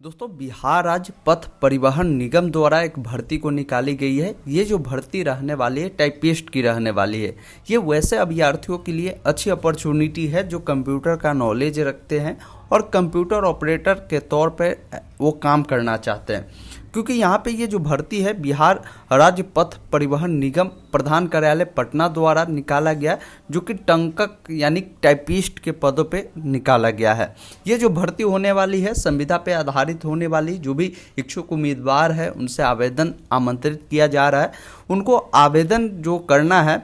दोस्तों, बिहार राज्य पथ परिवहन निगम द्वारा एक भर्ती को निकाली गई है। ये जो भर्ती रहने वाली है टाइपिस्ट की रहने वाली है। ये वैसे अभ्यर्थियों के लिए अच्छी अपॉर्चुनिटी है जो कंप्यूटर का नॉलेज रखते हैं और कंप्यूटर ऑपरेटर के तौर पे वो काम करना चाहते हैं, क्योंकि यहाँ पे ये जो भर्ती है बिहार राज्य पथ परिवहन निगम प्रधान कार्यालय पटना द्वारा निकाला गया, जो कि टंकक यानी टाइपिस्ट के पदों पे निकाला गया है। ये जो भर्ती होने वाली है संविदा पे आधारित होने वाली, जो भी इच्छुक उम्मीदवार है उनसे आवेदन आमंत्रित किया जा रहा है। उनको आवेदन जो करना है,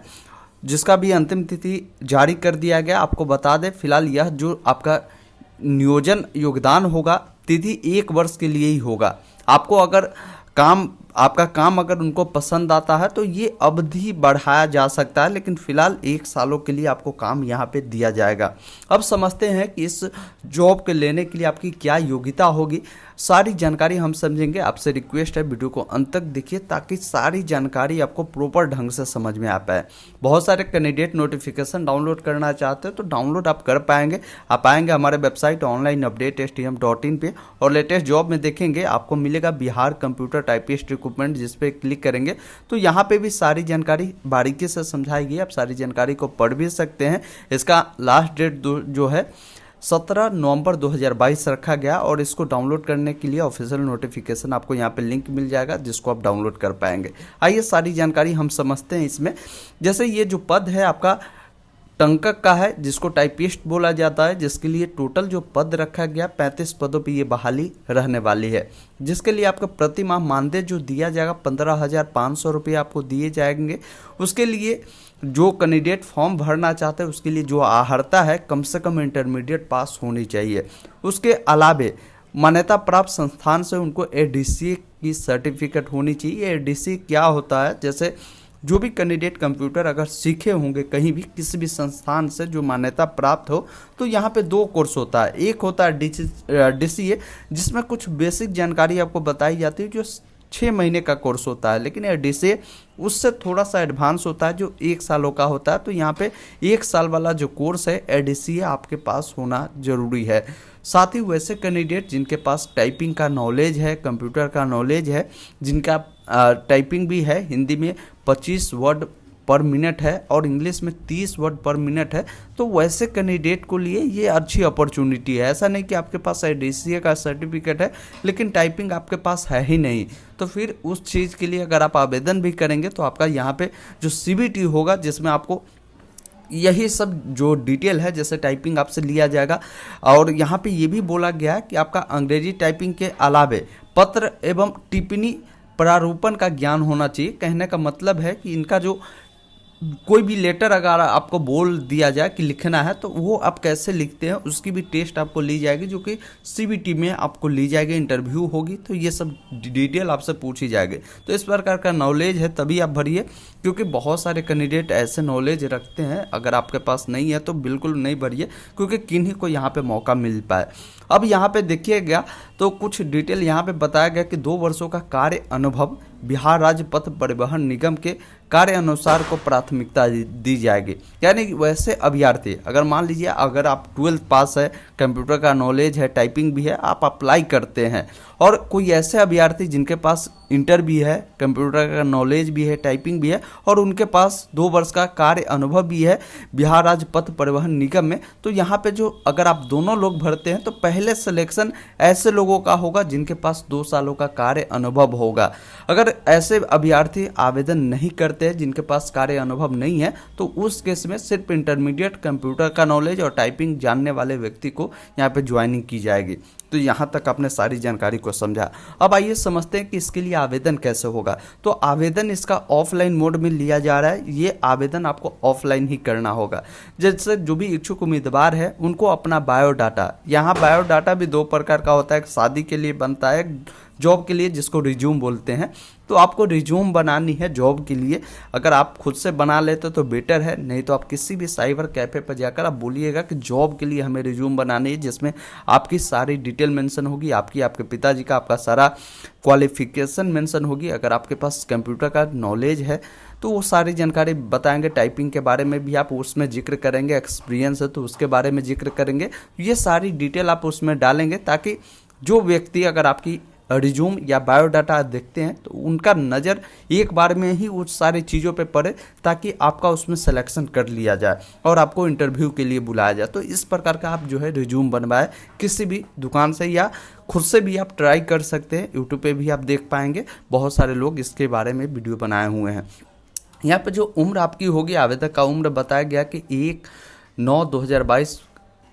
जिसका भी अंतिम तिथि जारी कर दिया गया। आपको बता दें, फिलहाल यह जो आपका नियोजन योगदान होगा तिथि 1 वर्ष के लिए ही होगा। आपको अगर आपका काम अगर उनको पसंद आता है तो ये अवधि बढ़ाया जा सकता है, लेकिन फिलहाल 1 सालों के लिए आपको काम यहाँ पे दिया जाएगा। अब समझते हैं कि इस जॉब के लेने के लिए आपकी क्या योग्यता होगी। सारी जानकारी हम समझेंगे। आपसे रिक्वेस्ट है वीडियो को अंत तक देखिए ताकि सारी जानकारी आपको प्रॉपर ढंग से समझ में आ पाए। बहुत सारे कैंडिडेट नोटिफिकेशन डाउनलोड करना चाहते हैं तो डाउनलोड आप कर पाएंगे। आप आएंगे हमारे वेबसाइट onlineupdate.stm.in पे और लेटेस्ट जॉब में देखेंगे आपको मिलेगा बिहार कंप्यूटर टाइपिस्ट रिक्रूटमेंट। जिस पे क्लिक करेंगे तो यहाँ पे भी सारी जानकारी बारीकी से समझाई गई। आप सारी जानकारी को पढ़ भी सकते हैं। इसका लास्ट डेट जो है 17 नवंबर 2022 रखा गया और इसको डाउनलोड करने के लिए ऑफिशियल नोटिफिकेशन आपको यहाँ पे लिंक मिल जाएगा, जिसको आप डाउनलोड कर पाएंगे। आइए सारी जानकारी हम समझते हैं इसमें। जैसे ये जो पद है आपका टंकक का है, जिसको टाइपिस्ट बोला जाता है, जिसके लिए टोटल जो पद रखा गया 35 पदों पे ये बहाली रहने वाली है, जिसके लिए आपका प्रति माह मानदेय जो दिया जाएगा 15,500 रुपये आपको दिए जाएंगे। उसके लिए जो कैंडिडेट फॉर्म भरना चाहते हैं उसके लिए जो आहर्ता है कम से कम इंटरमीडिएट पास होनी चाहिए। उसके अलावे मान्यता प्राप्त संस्थान से उनको एडीसी की सर्टिफिकेट होनी चाहिए। एडीसी क्या होता है, जैसे जो भी कैंडिडेट कंप्यूटर अगर सीखे होंगे कहीं भी किसी भी संस्थान से जो मान्यता प्राप्त हो, तो यहाँ पे 2 कोर्स होता है। एक होता है DCA, जिसमें कुछ बेसिक जानकारी आपको बताई जाती है, जो 6 महीने का कोर्स होता है। लेकिन यह DCA उससे थोड़ा सा एडवांस होता है, जो 1 सालों का होता है। तो यहाँ पे 1 साल वाला जो कोर्स है DCA आपके पास होना जरूरी है। साथ ही वैसे कैंडिडेट जिनके पास टाइपिंग का नॉलेज है, कंप्यूटर का नॉलेज है, जिनका टाइपिंग भी है, हिंदी में 25 वर्ड पर मिनट है और इंग्लिश में 30 वर्ड पर मिनट है, तो वैसे कैंडिडेट को लिए ये अच्छी अपॉर्चुनिटी है। ऐसा नहीं कि आपके पास DCA का सर्टिफिकेट है लेकिन टाइपिंग आपके पास है ही नहीं, तो फिर उस चीज़ के लिए अगर आप आवेदन भी करेंगे तो आपका यहाँ पे जो CBT होगा, जिसमें आपको यही सब जो डिटेल है, जैसे टाइपिंग आपसे लिया जाएगा। और यहाँ पे ये भी बोला गया है कि आपका अंग्रेजी टाइपिंग के अलावे पत्र एवं टिप्पणी प्रारूपण का ज्ञान होना चाहिए। कहने का मतलब है कि इनका जो कोई भी लेटर अगर आपको बोल दिया जाए कि लिखना है तो वो आप कैसे लिखते हैं उसकी भी टेस्ट आपको ली जाएगी, जो कि CBT में आपको ली जाएगी, इंटरव्यू होगी, तो ये सब डिटेल आपसे पूछी जाएगी। तो इस प्रकार का नॉलेज है तभी आप भरिए, क्योंकि बहुत सारे कैंडिडेट ऐसे नॉलेज रखते हैं। अगर आपके पास नहीं है तो बिल्कुल नहीं भरिए, क्योंकि किन्हीं को यहाँ पे मौका मिल पाए। अब यहाँ पे देखिएगा तो कुछ डिटेल यहाँ पे बताया गया कि 2 वर्षों का कार्य अनुभव बिहार राज्य पथ परिवहन निगम के कार्य अनुसार को प्राथमिकता दी जाएगी। यानी वैसे अभ्यर्थी अगर मान लीजिए अगर आप 12th पास है, कंप्यूटर का नॉलेज है, टाइपिंग भी है, आप अप्लाई करते हैं, और कोई ऐसे अभ्यर्थी जिनके पास इंटर भी है, कंप्यूटर का नॉलेज भी है, टाइपिंग भी है और उनके पास 2 वर्ष का कार्य अनुभव भी है बिहार राज्य पथ परिवहन निगम में, तो यहाँ पे जो अगर आप दोनों लोग भरते हैं तो पहले सिलेक्शन ऐसे लोगों का होगा जिनके पास 2 सालों का कार्य अनुभव होगा। अगर ऐसे अभ्यर्थी आवेदन नहीं करते हैं, जिनके पास कार्य अनुभव नहीं है, तो उस केस में सिर्फ इंटरमीडिएट कंप्यूटर का नॉलेज और टाइपिंग जानने वाले व्यक्ति को यहाँ पे ज्वाइनिंग की जाएगी। तो यहाँ तक आपने सारी जानकारी को समझा। अब आइए समझते हैं कि इसके लिए आवेदन कैसे होगा। तो आवेदन इसका ऑफलाइन मोड में लिया जा रहा है। ये आवेदन आपको ऑफलाइन ही करना होगा। जैसे जो भी इच्छुक उम्मीदवार है उनको अपना बायोडाटा, यहाँ बायोडाटा भी 2 प्रकार का होता है, एक शादी के लिए बनता है, जॉब के लिए जिसको रिज्यूम बोलते हैं। तो आपको रिज्यूम बनानी है जॉब के लिए। अगर आप खुद से बना लेते तो बेटर है, नहीं तो आप किसी भी साइबर कैफे पर जाकर आप बोलिएगा कि जॉब के लिए हमें रिज्यूम बनानी है, जिसमें आपकी सारी डिटेल मेंशन होगी, आपके पिताजी का आपका सारा क्वालिफिकेशन मेंशन होगी। अगर आपके पास कंप्यूटर का नॉलेज है तो वो सारी जानकारी बताएंगे। टाइपिंग के बारे में भी आप उसमें जिक्र करेंगे, एक्सपीरियंस है तो उसके बारे में जिक्र करेंगे। ये सारी डिटेल आप उसमें डालेंगे ताकि जो व्यक्ति अगर आपकी रिज्यूम या बायोडाटा देखते हैं तो उनका नज़र एक बार में ही उस सारी चीज़ों पे पड़े, ताकि आपका उसमें सिलेक्शन कर लिया जाए और आपको इंटरव्यू के लिए बुलाया जाए। तो इस प्रकार का आप जो है रिज्यूम बनवाए किसी भी दुकान से या खुद से भी आप ट्राई कर सकते हैं। यूट्यूब पे भी आप देख पाएंगे, बहुत सारे लोग इसके बारे में वीडियो बनाए हुए हैं। यहाँ पे जो उम्र आपकी होगी, आवेदक का उम्र बताया गया कि 1/9/2022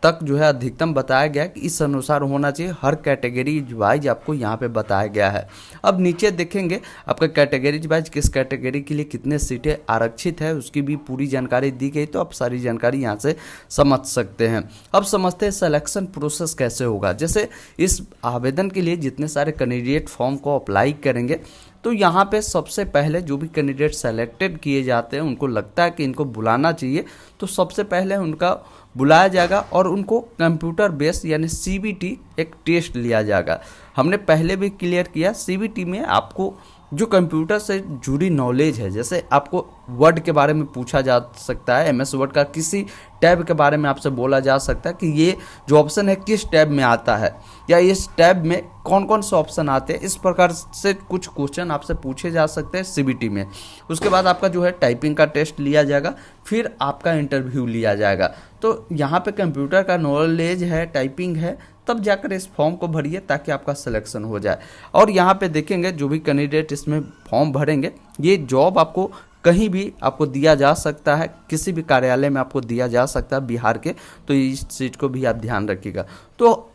तक जो है अधिकतम बताया गया कि इस अनुसार होना चाहिए। हर कैटेगरी वाइज आपको यहाँ पे बताया गया है। अब नीचे देखेंगे आपका कैटेगरी वाइज किस कैटेगरी के लिए कितने सीटें आरक्षित है, उसकी भी पूरी जानकारी दी गई। तो आप सारी जानकारी यहाँ से समझ सकते हैं। अब समझते हैं सिलेक्शन प्रोसेस कैसे होगा। जैसे इस आवेदन के लिए जितने सारे कैंडिडेट फॉर्म को अप्लाई करेंगे, तो यहाँ पे सबसे पहले जो भी कैंडिडेट सेलेक्टेड किए जाते हैं, उनको लगता है कि इनको बुलाना चाहिए, तो सबसे पहले उनका बुलाया जाएगा और उनको कंप्यूटर बेस्ड यानी सीबीटी एक टेस्ट लिया जाएगा। हमने पहले भी क्लियर किया, सीबीटी में आपको जो कंप्यूटर से जुड़ी नॉलेज है, जैसे आपको वर्ड के बारे में पूछा जा सकता है, एमएस वर्ड का किसी टैब के बारे में आपसे बोला जा सकता है कि ये जो ऑप्शन है किस टैब में आता है या इस टैब में कौन कौन से ऑप्शन आते हैं। इस प्रकार से कुछ क्वेश्चन आपसे पूछे जा सकते हैं सीबीटी में। उसके बाद आपका जो है टाइपिंग का टेस्ट लिया जाएगा, फिर आपका इंटरव्यू लिया जाएगा। तो यहाँ पे कंप्यूटर का नॉलेज है, टाइपिंग है, तब जाकर इस फॉर्म को भरिए ताकि आपका सिलेक्शन हो जाए। और यहाँ पे देखेंगे जो भी कैंडिडेट इसमें फॉर्म भरेंगे, ये जॉब आपको कहीं भी आपको दिया जा सकता है, किसी भी कार्यालय में आपको दिया जा सकता है बिहार के, तो इस चीज़ को भी आप ध्यान रखिएगा। तो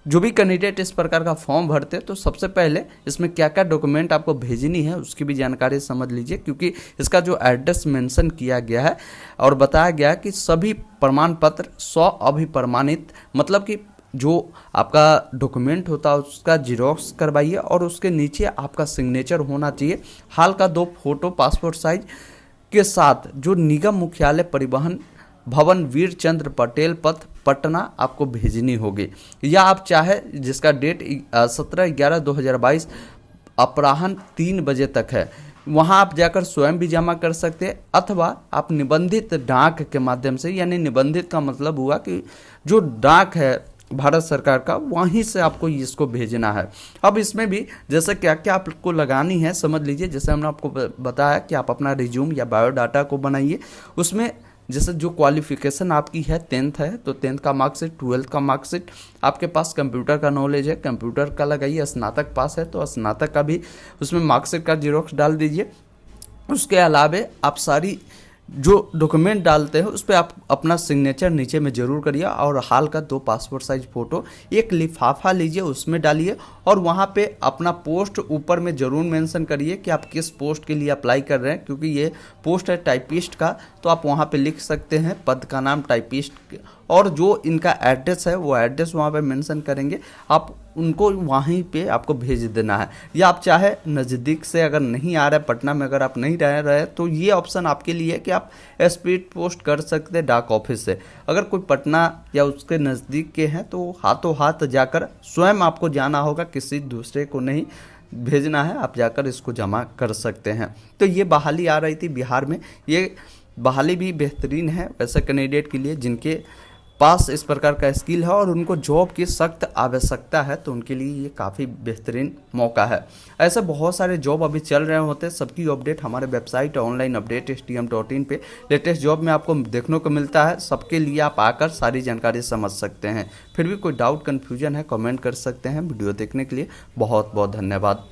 जो भी कैंडिडेट इस प्रकार का फॉर्म भरते हैं, तो सबसे पहले इसमें क्या क्या डॉक्यूमेंट आपको भेजनी है उसकी भी जानकारी समझ लीजिए, क्योंकि इसका जो एड्रेस मेंशन किया गया है और बताया गया है कि सभी प्रमाण पत्र 100 अभिप्रमाणित, मतलब कि जो आपका डॉक्यूमेंट होता है उसका जीरोक्स करवाइए और उसके नीचे आपका सिग्नेचर होना चाहिए। हाल का 2 फोटो पासपोर्ट साइज के साथ जो निगम मुख्यालय परिवहन भवन वीर चंद्र पटेल पथ पटना आपको भेजनी होगी, या आप चाहे जिसका डेट 17/11/2022 अपराह्न 3 बजे तक है, वहां आप जाकर स्वयं भी जमा कर सकते हैं, अथवा आप निबंधित डाक के माध्यम से, यानी निबंधित का मतलब हुआ कि जो डाक है भारत सरकार का, वहीं से आपको इसको भेजना है। अब इसमें भी जैसे क्या क्या आपको लगानी है समझ लीजिए। जैसे हमने आपको बताया कि आप अपना रिज्यूम या बायोडाटा को बनाइए, उसमें जैसे जो क्वालिफिकेशन आपकी है 10th है तो 10th का मार्कशीट, 12th का मार्कशीट, आपके पास कंप्यूटर का नॉलेज है कंप्यूटर का लगाइए, स्नातक पास है तो स्नातक का भी उसमें मार्कशीट का जीरोक्स डाल दीजिए। उसके अलावे आप सारी जो डॉक्यूमेंट डालते हैं उस पर आप अपना सिग्नेचर नीचे में जरूर करिए, और हाल का 2 पासपोर्ट साइज फोटो एक लिफाफा लीजिए उसमें डालिए, और वहाँ पे अपना पोस्ट ऊपर में जरूर मेंशन करिए कि आप किस पोस्ट के लिए अप्लाई कर रहे हैं, क्योंकि ये पोस्ट है टाइपिस्ट का, तो आप वहाँ पे लिख सकते हैं पद का नाम टाइपिस्ट, और जो इनका एड्रेस है वो एड्रेस वहाँ पे मेंशन करेंगे, आप उनको वहीं पे आपको भेज देना है। या आप चाहे नज़दीक से अगर नहीं आ रहा है, पटना में अगर आप नहीं रह रहे, तो ये ऑप्शन आपके लिए है कि आप स्पीड पोस्ट कर सकते हैं डाक ऑफिस से। अगर कोई पटना या उसके नज़दीक के हैं तो हाथों हाथ जाकर स्वयं आपको जाना होगा, किसी दूसरे को नहीं भेजना है, आप जाकर इसको जमा कर सकते हैं। तो ये बहाली आ रही थी बिहार में, ये बहाली भी बेहतरीन है वैसे कैंडिडेट के लिए जिनके पास इस प्रकार का स्किल है और उनको जॉब की सख्त आवश्यकता है, तो उनके लिए ये काफ़ी बेहतरीन मौका है। ऐसे बहुत सारे जॉब अभी चल रहे होते हैं, सबकी अपडेट हमारे वेबसाइट ऑनलाइन अपडेट stm.in पे लेटेस्ट जॉब में आपको देखने को मिलता है। सबके लिए आप आकर सारी जानकारी समझ सकते हैं। फिर भी कोई डाउट कन्फ्यूजन है कमेंट कर सकते हैं। वीडियो देखने के लिए बहुत बहुत धन्यवाद।